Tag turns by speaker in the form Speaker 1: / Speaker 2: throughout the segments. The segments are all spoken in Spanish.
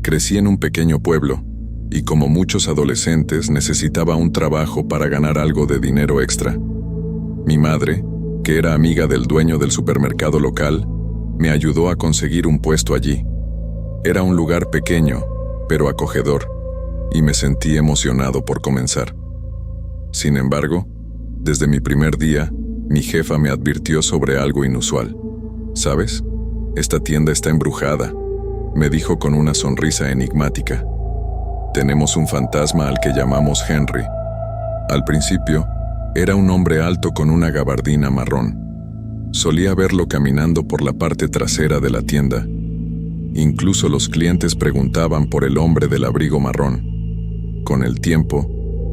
Speaker 1: Crecí en un pequeño pueblo, y como muchos adolescentes necesitaba un trabajo para ganar algo de dinero extra. Mi madre, que era amiga del dueño del supermercado local, me ayudó a conseguir un puesto allí. Era un lugar pequeño, pero acogedor, y me sentí emocionado por comenzar. Sin embargo, desde mi primer día, mi jefa me advirtió sobre algo inusual. ¿Sabes? Esta tienda está embrujada, me dijo con una sonrisa enigmática. Tenemos un fantasma al que llamamos Henry. Al principio, era un hombre alto con una gabardina marrón. Solía verlo caminando por la parte trasera de la tienda. Incluso los clientes preguntaban por el hombre del abrigo marrón. Con el tiempo,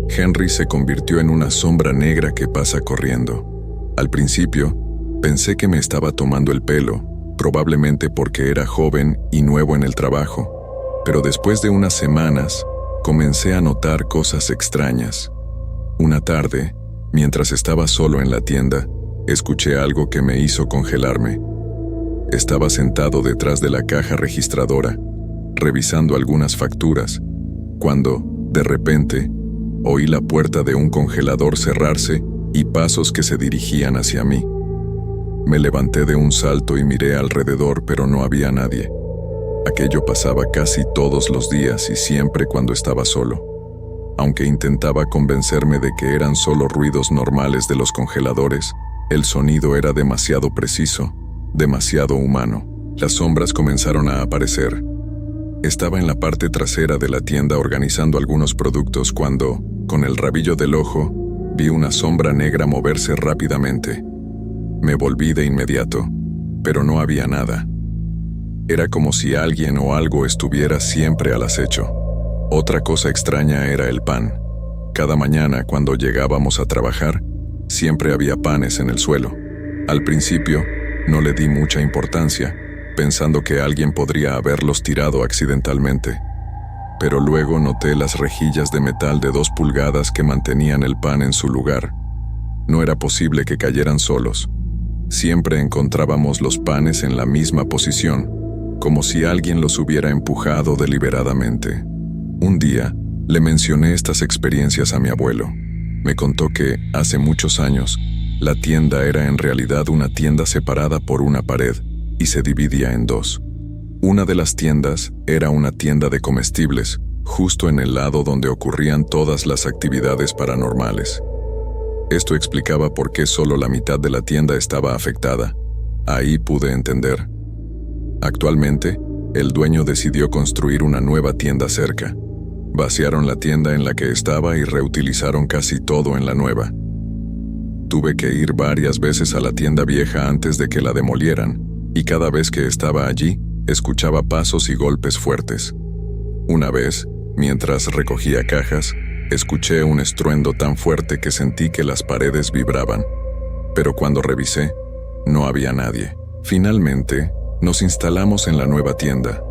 Speaker 1: Henry se convirtió en una sombra negra que pasa corriendo. Al principio, pensé que me estaba tomando el pelo, probablemente porque era joven y nuevo en el trabajo. Pero después de unas semanas, comencé a notar cosas extrañas. Una tarde, mientras estaba solo en la tienda, escuché algo que me hizo congelarme. Estaba sentado detrás de la caja registradora, revisando algunas facturas, cuando, de repente, oí la puerta de un congelador cerrarse y pasos que se dirigían hacia mí. Me levanté de un salto y miré alrededor, pero no había nadie. Aquello pasaba casi todos los días y siempre cuando estaba solo. Aunque intentaba convencerme de que eran solo ruidos normales de los congeladores, el sonido era demasiado preciso, demasiado humano. Las sombras comenzaron a aparecer. Estaba en la parte trasera de la tienda organizando algunos productos cuando, con el rabillo del ojo, vi una sombra negra moverse rápidamente. Me volví de inmediato, pero no había nada. Era como si alguien o algo estuviera siempre al acecho. Otra cosa extraña era el pan. Cada mañana, cuando llegábamos a trabajar, siempre había panes en el suelo. Al principio, no le di mucha importancia, pensando que alguien podría haberlos tirado accidentalmente. Pero luego noté las rejillas de metal de 2 pulgadas que mantenían el pan en su lugar. No era posible que cayeran solos. Siempre encontrábamos los panes en la misma posición, como si alguien los hubiera empujado deliberadamente. Un día, le mencioné estas experiencias a mi abuelo. Me contó que, hace muchos años, la tienda era en realidad una tienda separada por una pared y se dividía en 2. Una de las tiendas era una tienda de comestibles, justo en el lado donde ocurrían todas las actividades paranormales. Esto explicaba por qué solo la mitad de la tienda estaba afectada. Ahí pude entender. Actualmente, el dueño decidió construir una nueva tienda cerca. Vaciaron la tienda en la que estaba y reutilizaron casi todo en la nueva. Tuve que ir varias veces a la tienda vieja antes de que la demolieran, y cada vez que estaba allí, escuchaba pasos y golpes fuertes. Una vez, mientras recogía cajas, escuché un estruendo tan fuerte que sentí que las paredes vibraban. Pero cuando revisé, no había nadie. Finalmente, nos instalamos en la nueva tienda.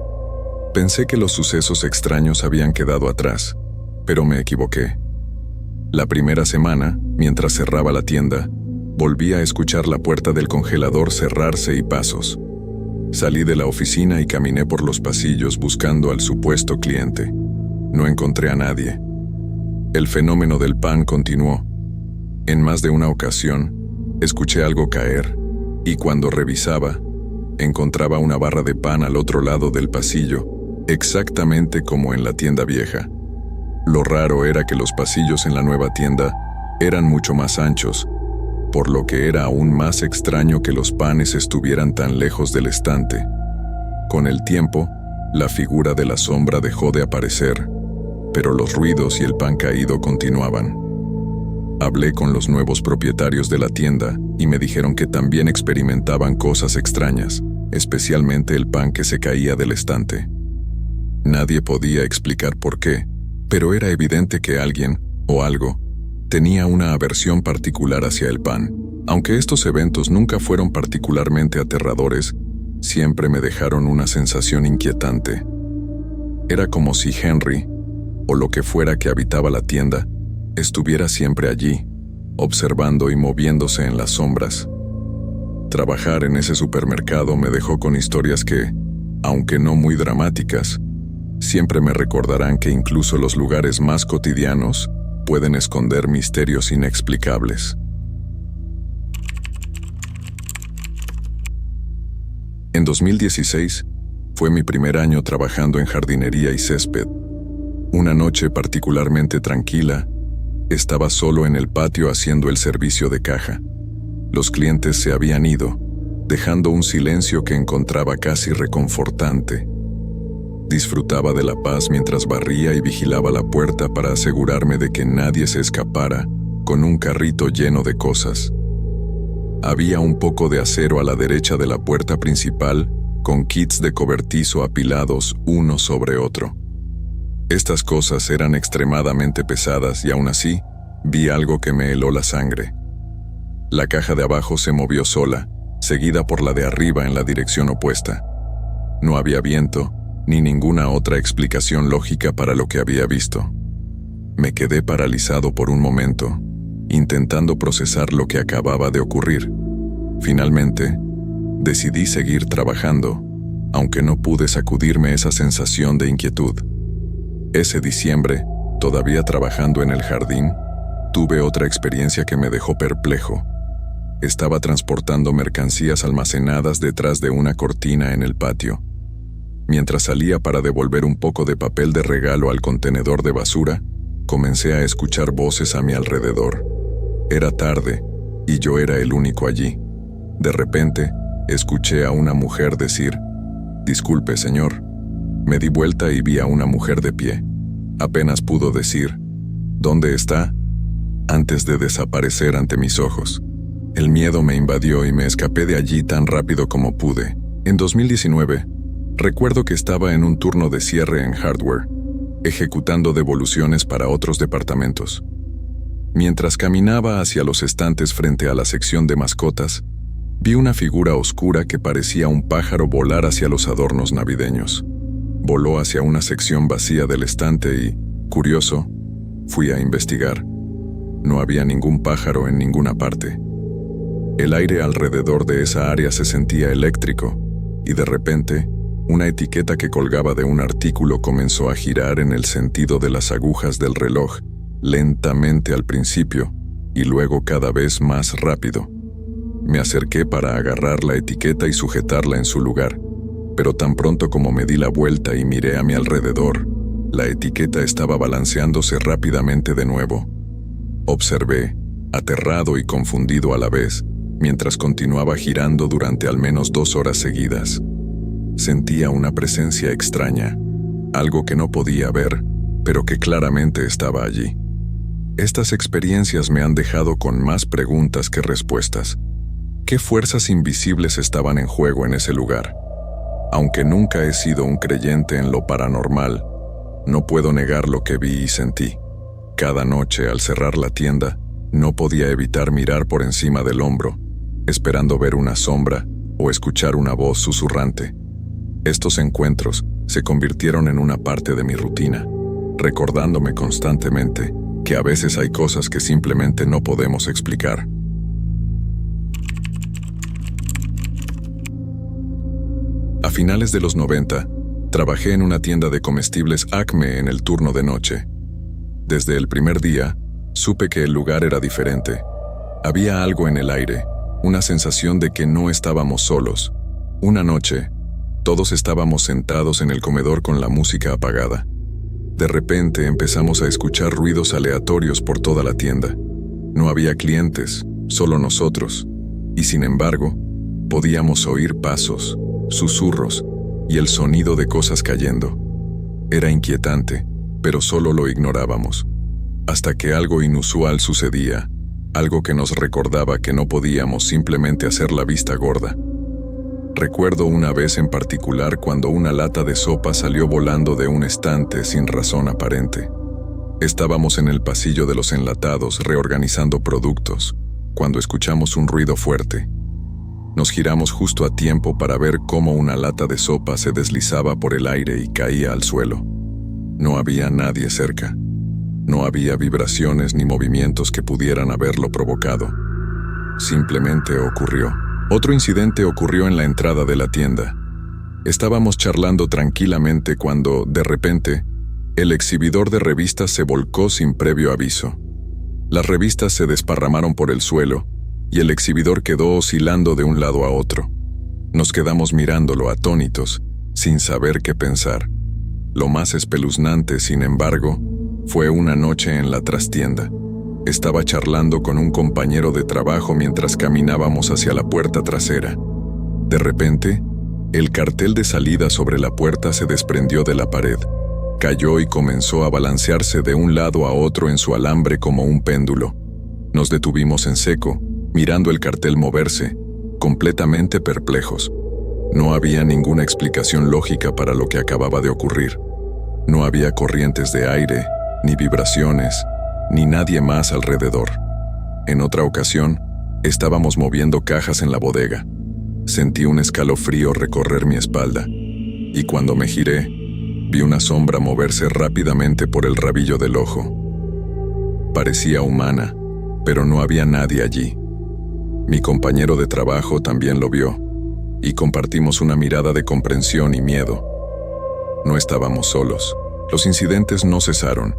Speaker 1: Pensé que los sucesos extraños habían quedado atrás, pero me equivoqué. La primera semana, mientras cerraba la tienda, volví a escuchar la puerta del congelador cerrarse y pasos. Salí de la oficina y caminé por los pasillos buscando al supuesto cliente. No encontré a nadie. El fenómeno del pan continuó. En más de una ocasión, escuché algo caer, y cuando revisaba, encontraba una barra de pan al otro lado del pasillo, exactamente como en la tienda vieja. Lo raro era que los pasillos en la nueva tienda eran mucho más anchos, por lo que era aún más extraño que los panes estuvieran tan lejos del estante. Con el tiempo, la figura de la sombra dejó de aparecer, pero los ruidos y el pan caído continuaban. Hablé con los nuevos propietarios de la tienda y me dijeron que también experimentaban cosas extrañas, especialmente el pan que se caía del estante. Nadie podía explicar por qué, pero era evidente que alguien, o algo, tenía una aversión particular hacia el pan. Aunque estos eventos nunca fueron particularmente aterradores, siempre me dejaron una sensación inquietante. Era como si Henry, o lo que fuera que habitaba la tienda, estuviera siempre allí, observando y moviéndose en las sombras. Trabajar en ese supermercado me dejó con historias que, aunque no muy dramáticas, siempre me recordarán que incluso los lugares más cotidianos pueden esconder misterios inexplicables. En 2016, fue mi primer año trabajando en jardinería y césped. Una noche particularmente tranquila, estaba solo en el patio haciendo el servicio de caja. Los clientes se habían ido, dejando un silencio que encontraba casi reconfortante. Disfrutaba de la paz mientras barría y vigilaba la puerta para asegurarme de que nadie se escapara con un carrito lleno de cosas. Había un poco de acero a la derecha de la puerta principal, con kits de cobertizo apilados uno sobre otro. Estas cosas eran extremadamente pesadas y aún así, vi algo que me heló la sangre. La caja de abajo se movió sola, seguida por la de arriba en la dirección opuesta. No había viento, ni ninguna otra explicación lógica para lo que había visto. Me quedé paralizado por un momento, intentando procesar lo que acababa de ocurrir. Finalmente, decidí seguir trabajando, aunque no pude sacudirme esa sensación de inquietud. Ese diciembre, todavía trabajando en el jardín, tuve otra experiencia que me dejó perplejo. Estaba transportando mercancías almacenadas detrás de una cortina en el patio. Mientras salía para devolver un poco de papel de regalo al contenedor de basura, comencé a escuchar voces a mi alrededor. Era tarde, y yo era el único allí. De repente, escuché a una mujer decir: «Disculpe, señor». Me di vuelta y vi a una mujer de pie. Apenas pudo decir «¿Dónde está?», antes de desaparecer ante mis ojos. El miedo me invadió y me escapé de allí tan rápido como pude. En 2019, recuerdo que estaba en un turno de cierre en hardware, ejecutando devoluciones para otros departamentos. Mientras caminaba hacia los estantes frente a la sección de mascotas, vi una figura oscura que parecía un pájaro volar hacia los adornos navideños. Voló hacia una sección vacía del estante y, curioso, fui a investigar. No había ningún pájaro en ninguna parte. El aire alrededor de esa área se sentía eléctrico, y de repente, una etiqueta que colgaba de un artículo comenzó a girar en el sentido de las agujas del reloj, lentamente al principio, y luego cada vez más rápido. Me acerqué para agarrar la etiqueta y sujetarla en su lugar, pero tan pronto como me di la vuelta y miré a mi alrededor, la etiqueta estaba balanceándose rápidamente de nuevo. Observé, aterrado y confundido a la vez, mientras continuaba girando durante al menos 2 horas seguidas. Sentía una presencia extraña, algo que no podía ver, pero que claramente estaba allí. Estas experiencias me han dejado con más preguntas que respuestas. ¿Qué fuerzas invisibles estaban en juego en ese lugar? Aunque nunca he sido un creyente en lo paranormal, no puedo negar lo que vi y sentí. Cada noche, al cerrar la tienda, no podía evitar mirar por encima del hombro, esperando ver una sombra o escuchar una voz susurrante. Estos encuentros se convirtieron en una parte de mi rutina, recordándome constantemente que a veces hay cosas que simplemente no podemos explicar. A finales de los 90, trabajé en una tienda de comestibles Acme en el turno de noche. Desde el primer día, supe que el lugar era diferente. Había algo en el aire, una sensación de que no estábamos solos. Una noche, todos estábamos sentados en el comedor con la música apagada. De repente empezamos a escuchar ruidos aleatorios por toda la tienda. No había clientes, solo nosotros, y sin embargo, podíamos oír pasos, susurros y el sonido de cosas cayendo. Era inquietante, pero solo lo ignorábamos. Hasta que algo inusual sucedía, algo que nos recordaba que no podíamos simplemente hacer la vista gorda. Recuerdo una vez en particular cuando una lata de sopa salió volando de un estante sin razón aparente. Estábamos en el pasillo de los enlatados reorganizando productos, cuando escuchamos un ruido fuerte. Nos giramos justo a tiempo para ver cómo una lata de sopa se deslizaba por el aire y caía al suelo. No había nadie cerca. No había vibraciones ni movimientos que pudieran haberlo provocado. Simplemente ocurrió. Otro incidente ocurrió en la entrada de la tienda. Estábamos charlando tranquilamente cuando, de repente, el exhibidor de revistas se volcó sin previo aviso. Las revistas se desparramaron por el suelo y el exhibidor quedó oscilando de un lado a otro. Nos quedamos mirándolo atónitos, sin saber qué pensar. Lo más espeluznante, sin embargo, fue una noche en la trastienda. Estaba charlando con un compañero de trabajo mientras caminábamos hacia la puerta trasera. De repente, el cartel de salida sobre la puerta se desprendió de la pared, cayó y comenzó a balancearse de un lado a otro en su alambre como un péndulo. Nos detuvimos en seco, mirando el cartel moverse, completamente perplejos. No había ninguna explicación lógica para lo que acababa de ocurrir. No había corrientes de aire, ni vibraciones, ni nadie más alrededor. En otra ocasión, estábamos moviendo cajas en la bodega. Sentí un escalofrío recorrer mi espalda, y cuando me giré, vi una sombra moverse rápidamente por el rabillo del ojo. Parecía humana, pero no había nadie allí. Mi compañero de trabajo también lo vio, y compartimos una mirada de comprensión y miedo. No estábamos solos. Los incidentes no cesaron.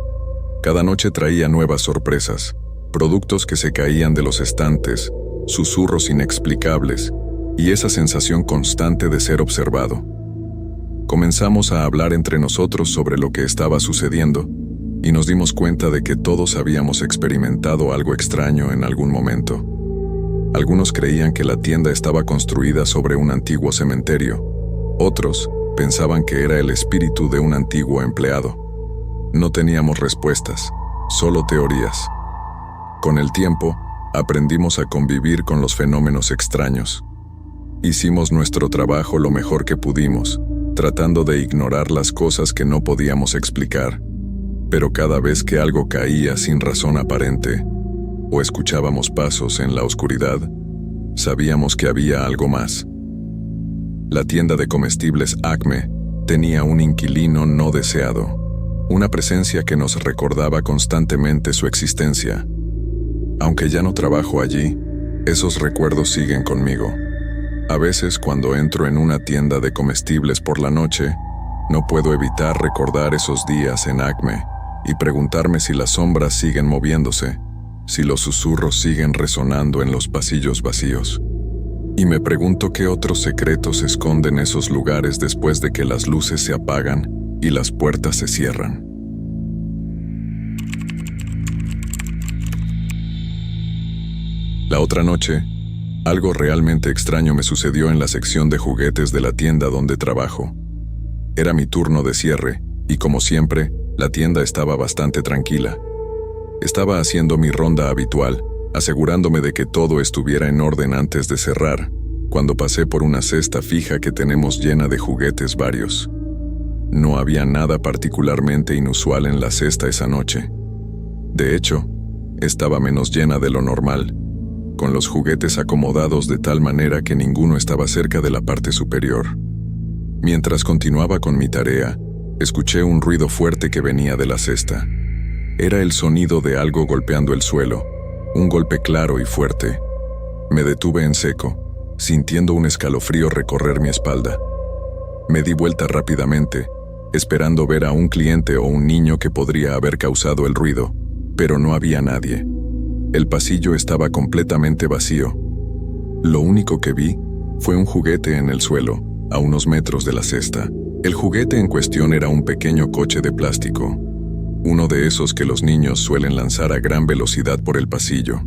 Speaker 1: Cada noche traía nuevas sorpresas, productos que se caían de los estantes, susurros inexplicables, y esa sensación constante de ser observado. Comenzamos a hablar entre nosotros sobre lo que estaba sucediendo, y nos dimos cuenta de que todos habíamos experimentado algo extraño en algún momento. Algunos creían que la tienda estaba construida sobre un antiguo cementerio. Otros pensaban que era el espíritu de un antiguo empleado. No teníamos respuestas, solo teorías. Con el tiempo, aprendimos a convivir con los fenómenos extraños. Hicimos nuestro trabajo lo mejor que pudimos, tratando de ignorar las cosas que no podíamos explicar. Pero cada vez que algo caía sin razón aparente, o escuchábamos pasos en la oscuridad, sabíamos que había algo más. La tienda de comestibles Acme tenía un inquilino no deseado, una presencia que nos recordaba constantemente su existencia. Aunque ya no trabajo allí, esos recuerdos siguen conmigo. A veces, cuando entro en una tienda de comestibles por la noche, no puedo evitar recordar esos días en Acme y preguntarme si las sombras siguen moviéndose, si los susurros siguen resonando en los pasillos vacíos. Y me pregunto qué otros secretos esconden esos lugares después de que las luces se apagan y las puertas se cierran. La otra noche, algo realmente extraño me sucedió en la sección de juguetes de la tienda donde trabajo. Era mi turno de cierre, y como siempre, la tienda estaba bastante tranquila. Estaba haciendo mi ronda habitual, asegurándome de que todo estuviera en orden antes de cerrar, cuando pasé por una cesta fija que tenemos llena de juguetes varios. No había nada particularmente inusual en la cesta esa noche. De hecho, estaba menos llena de lo normal, con los juguetes acomodados de tal manera que ninguno estaba cerca de la parte superior. Mientras continuaba con mi tarea, escuché un ruido fuerte que venía de la cesta. Era el sonido de algo golpeando el suelo, un golpe claro y fuerte. Me detuve en seco, sintiendo un escalofrío recorrer mi espalda. Me di vuelta rápidamente, esperando ver a un cliente o un niño que podría haber causado el ruido, pero no había nadie. El pasillo estaba completamente vacío. Lo único que vi fue un juguete en el suelo, a unos metros de la cesta. El juguete en cuestión era un pequeño coche de plástico, uno de esos que los niños suelen lanzar a gran velocidad por el pasillo.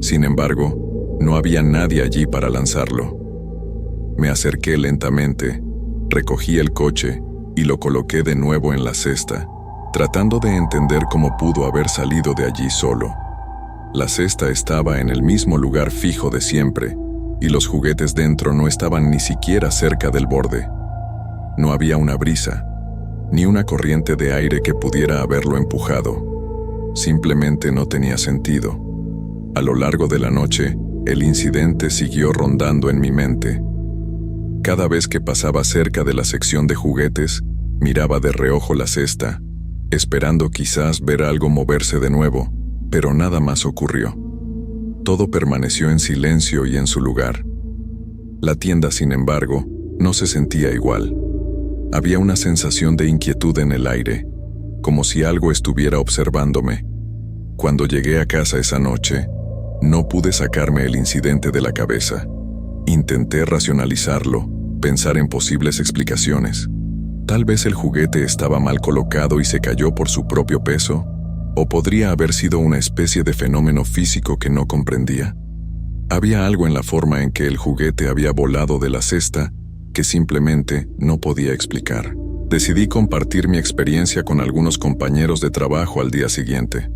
Speaker 1: Sin embargo, no había nadie allí para lanzarlo. Me acerqué lentamente, recogí el coche y lo coloqué de nuevo en la cesta, tratando de entender cómo pudo haber salido de allí solo. La cesta estaba en el mismo lugar fijo de siempre, y los juguetes dentro no estaban ni siquiera cerca del borde. No había una brisa, ni una corriente de aire que pudiera haberlo empujado. Simplemente no tenía sentido. A lo largo de la noche, el incidente siguió rondando en mi mente. Cada vez que pasaba cerca de la sección de juguetes, miraba de reojo la cesta, esperando quizás ver algo moverse de nuevo, pero nada más ocurrió. Todo permaneció en silencio y en su lugar. La tienda, sin embargo, no se sentía igual. Había una sensación de inquietud en el aire, como si algo estuviera observándome. Cuando llegué a casa esa noche, no pude sacarme el incidente de la cabeza. Intenté racionalizarlo, pensar en posibles explicaciones. Tal vez el juguete estaba mal colocado y se cayó por su propio peso, o podría haber sido una especie de fenómeno físico que no comprendía. Había algo en la forma en que el juguete había volado de la cesta que simplemente no podía explicar. Decidí compartir mi experiencia con algunos compañeros de trabajo al día siguiente.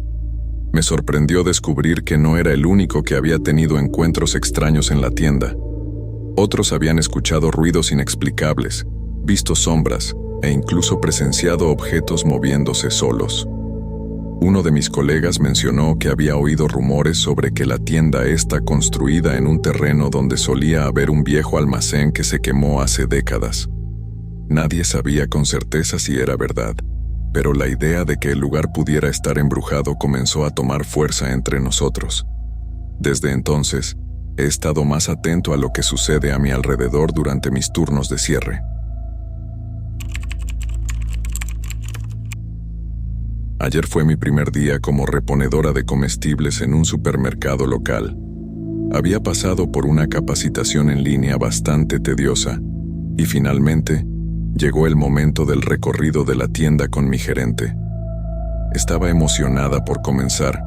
Speaker 1: Me sorprendió descubrir que no era el único que había tenido encuentros extraños en la tienda. Otros habían escuchado ruidos inexplicables, visto sombras e incluso presenciado objetos moviéndose solos. Uno de mis colegas mencionó que había oído rumores sobre que la tienda está construida en un terreno donde solía haber un viejo almacén que se quemó hace décadas. Nadie sabía con certeza si era verdad, pero la idea de que el lugar pudiera estar embrujado comenzó a tomar fuerza entre nosotros. Desde entonces, he estado más atento a lo que sucede a mi alrededor durante mis turnos de cierre. Ayer fue mi primer día como reponedora de comestibles en un supermercado local. Había pasado por una capacitación en línea bastante tediosa y finalmente llegó el momento del recorrido de la tienda con mi gerente. Estaba emocionada por comenzar,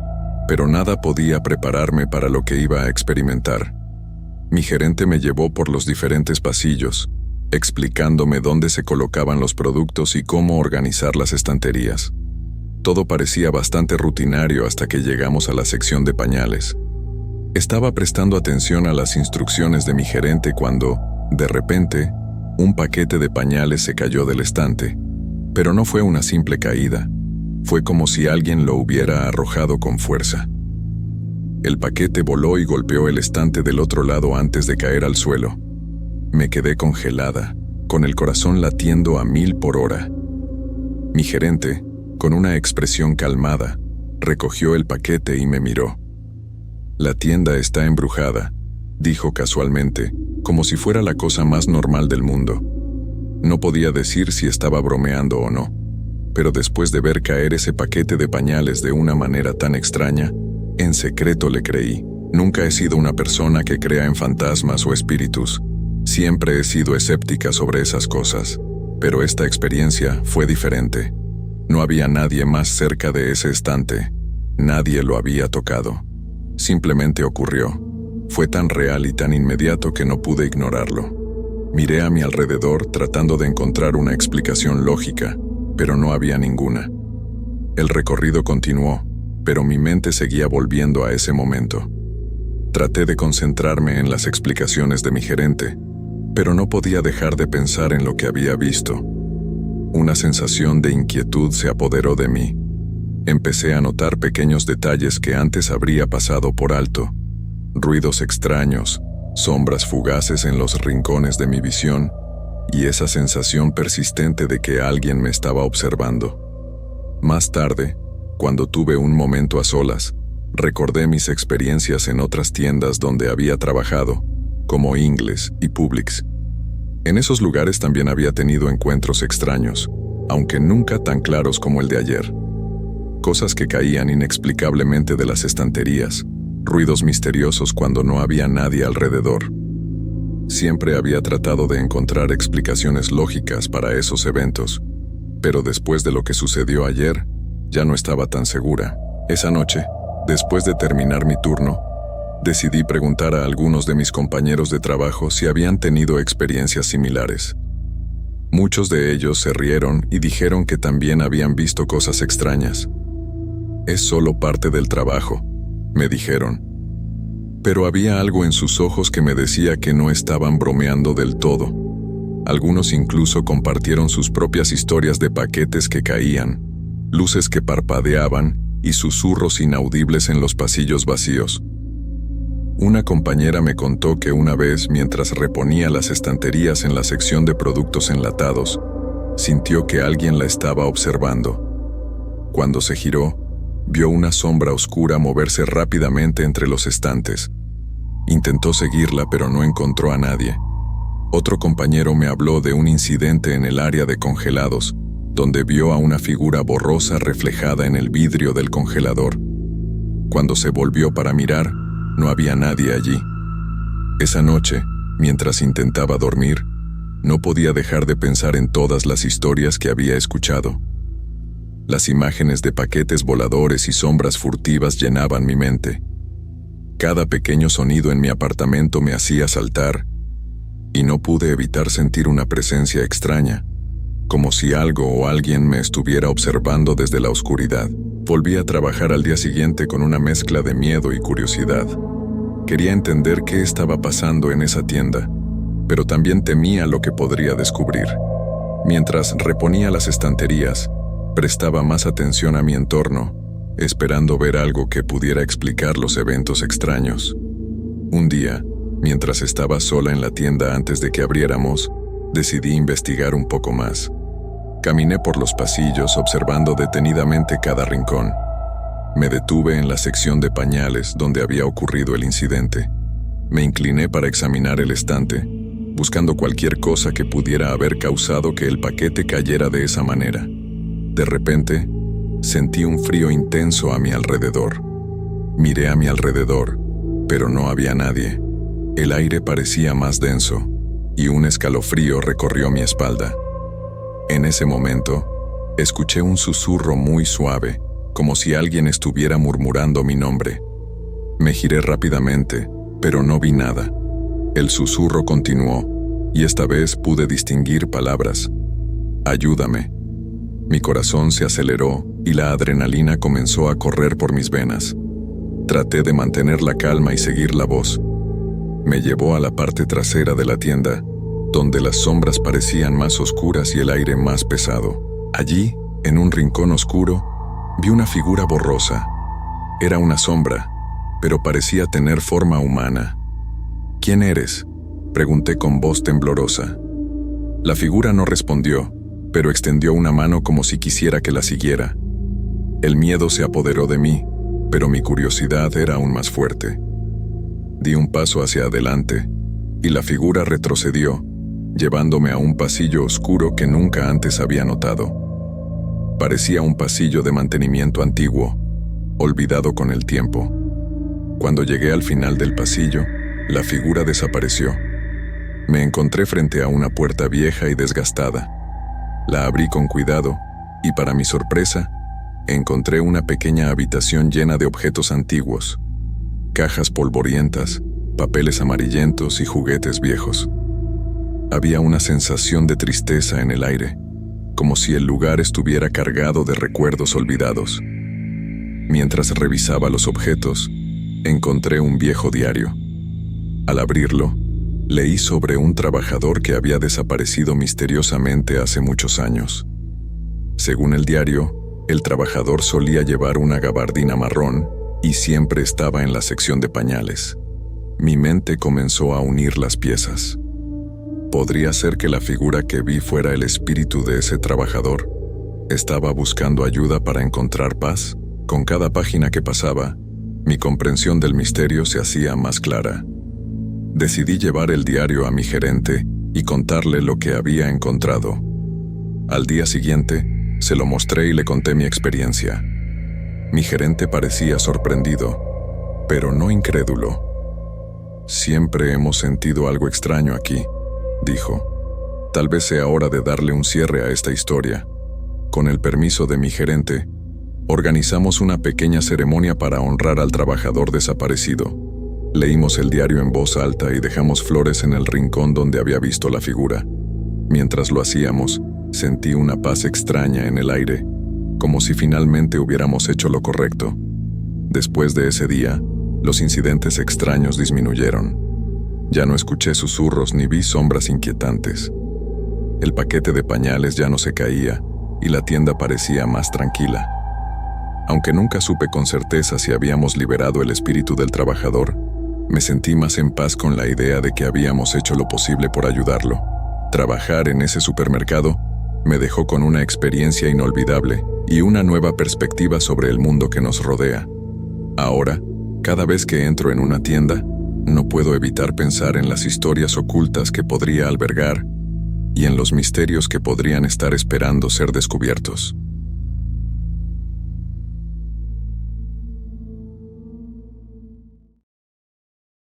Speaker 1: pero nada podía prepararme para lo que iba a experimentar. Mi gerente me llevó por los diferentes pasillos, explicándome dónde se colocaban los productos y cómo organizar las estanterías. Todo parecía bastante rutinario hasta que llegamos a la sección de pañales. Estaba prestando atención a las instrucciones de mi gerente cuando, de repente, un paquete de pañales se cayó del estante. Pero no fue una simple caída. Fue como si alguien lo hubiera arrojado con fuerza. El paquete voló y golpeó el estante del otro lado antes de caer al suelo. Me quedé congelada, con el corazón latiendo a 1000 por hora. Mi gerente, con una expresión calmada, recogió el paquete y me miró. «La tienda está embrujada», dijo casualmente, como si fuera la cosa más normal del mundo. No podía decir si estaba bromeando o no, pero después de ver caer ese paquete de pañales de una manera tan extraña, en secreto le creí. Nunca he sido una persona que crea en fantasmas o espíritus. Siempre he sido escéptica sobre esas cosas, pero esta experiencia fue diferente. No había nadie más cerca de ese estante. Nadie lo había tocado. Simplemente ocurrió. Fue tan real y tan inmediato que no pude ignorarlo. Miré a mi alrededor tratando de encontrar una explicación lógica, pero no había ninguna. El recorrido continuó, pero mi mente seguía volviendo a ese momento. Traté de concentrarme en las explicaciones de mi gerente, pero no podía dejar de pensar en lo que había visto. Una sensación de inquietud se apoderó de mí. Empecé a notar pequeños detalles que antes habría pasado por alto. Ruidos extraños, sombras fugaces en los rincones de mi visión, y esa sensación persistente de que alguien me estaba observando. Más tarde, cuando tuve un momento a solas, recordé mis experiencias en otras tiendas donde había trabajado, como Ingles y Publix. En esos lugares también había tenido encuentros extraños, aunque nunca tan claros como el de ayer. Cosas que caían inexplicablemente de las estanterías, ruidos misteriosos cuando no había nadie alrededor. Siempre había tratado de encontrar explicaciones lógicas para esos eventos, pero después de lo que sucedió ayer, ya no estaba tan segura. Esa noche, después de terminar mi turno, decidí preguntar a algunos de mis compañeros de trabajo si habían tenido experiencias similares. Muchos de ellos se rieron y dijeron que también habían visto cosas extrañas. «Es solo parte del trabajo», me dijeron. Pero había algo en sus ojos que me decía que no estaban bromeando del todo. Algunos incluso compartieron sus propias historias de paquetes que caían, luces que parpadeaban y susurros inaudibles en los pasillos vacíos. Una compañera me contó que una vez, mientras reponía las estanterías en la sección de productos enlatados, sintió que alguien la estaba observando. Cuando se giró, vio una sombra oscura moverse rápidamente entre los estantes. Intentó seguirla, pero no encontró a nadie. Otro compañero me habló de un incidente en el área de congelados, donde vio a una figura borrosa reflejada en el vidrio del congelador. Cuando se volvió para mirar, no había nadie allí. Esa noche, mientras intentaba dormir, no podía dejar de pensar en todas las historias que había escuchado. Las imágenes de paquetes voladores y sombras furtivas llenaban mi mente. Cada pequeño sonido en mi apartamento me hacía saltar, y no pude evitar sentir una presencia extraña, como si algo o alguien me estuviera observando desde la oscuridad. Volví a trabajar al día siguiente con una mezcla de miedo y curiosidad. Quería entender qué estaba pasando en esa tienda, pero también temía lo que podría descubrir. Mientras reponía las estanterías, prestaba más atención a mi entorno, esperando ver algo que pudiera explicar los eventos extraños. Un día, mientras estaba sola en la tienda antes de que abriéramos, decidí investigar un poco más. Caminé por los pasillos observando detenidamente cada rincón. Me detuve en la sección de pañales donde había ocurrido el incidente. Me incliné para examinar el estante, buscando cualquier cosa que pudiera haber causado que el paquete cayera de esa manera. De repente, sentí un frío intenso a mi alrededor. Miré a mi alrededor, pero no había nadie. El aire parecía más denso, y un escalofrío recorrió mi espalda. En ese momento, escuché un susurro muy suave, como si alguien estuviera murmurando mi nombre. Me giré rápidamente, pero no vi nada. El susurro continuó, y esta vez pude distinguir palabras. «Ayúdame». Mi corazón se aceleró y la adrenalina comenzó a correr por mis venas. Traté de mantener la calma y seguir la voz. Me llevó a la parte trasera de la tienda, donde las sombras parecían más oscuras y el aire más pesado. Allí, en un rincón oscuro, vi una figura borrosa. Era una sombra, pero parecía tener forma humana. «¿Quién eres?», pregunté con voz temblorosa. La figura no respondió, pero extendió una mano como si quisiera que la siguiera. El miedo se apoderó de mí, pero mi curiosidad era aún más fuerte. Di un paso hacia adelante, y la figura retrocedió, llevándome a un pasillo oscuro que nunca antes había notado. Parecía un pasillo de mantenimiento antiguo, olvidado con el tiempo. Cuando llegué al final del pasillo, la figura desapareció. Me encontré frente a una puerta vieja y desgastada. La abrí con cuidado, y para mi sorpresa, encontré una pequeña habitación llena de objetos antiguos, cajas polvorientas, papeles amarillentos y juguetes viejos. Había una sensación de tristeza en el aire, como si el lugar estuviera cargado de recuerdos olvidados. Mientras revisaba los objetos, encontré un viejo diario. Al abrirlo, leí sobre un trabajador que había desaparecido misteriosamente hace muchos años. Según el diario, el trabajador solía llevar una gabardina marrón y siempre estaba en la sección de pañales. Mi mente comenzó a unir las piezas. ¿Podría ser que la figura que vi fuera el espíritu de ese trabajador? ¿Estaba buscando ayuda para encontrar paz? Con cada página que pasaba, mi comprensión del misterio se hacía más clara. Decidí llevar el diario a mi gerente y contarle lo que había encontrado. Al día siguiente, se lo mostré y le conté mi experiencia. Mi gerente parecía sorprendido, pero no incrédulo. «Siempre hemos sentido algo extraño aquí», dijo. «Tal vez sea hora de darle un cierre a esta historia». Con el permiso de mi gerente, organizamos una pequeña ceremonia para honrar al trabajador desaparecido. Leímos el diario en voz alta y dejamos flores en el rincón donde había visto la figura. Mientras lo hacíamos, sentí una paz extraña en el aire, como si finalmente hubiéramos hecho lo correcto. Después de ese día, los incidentes extraños disminuyeron. Ya no escuché susurros ni vi sombras inquietantes. El paquete de pañales ya no se caía y la tienda parecía más tranquila. Aunque nunca supe con certeza si habíamos liberado el espíritu del trabajador, me sentí más en paz con la idea de que habíamos hecho lo posible por ayudarlo. Trabajar en ese supermercado me dejó con una experiencia inolvidable y una nueva perspectiva sobre el mundo que nos rodea. Ahora, cada vez que entro en una tienda, no puedo evitar pensar en las historias ocultas que podría albergar y en los misterios que podrían estar esperando ser descubiertos.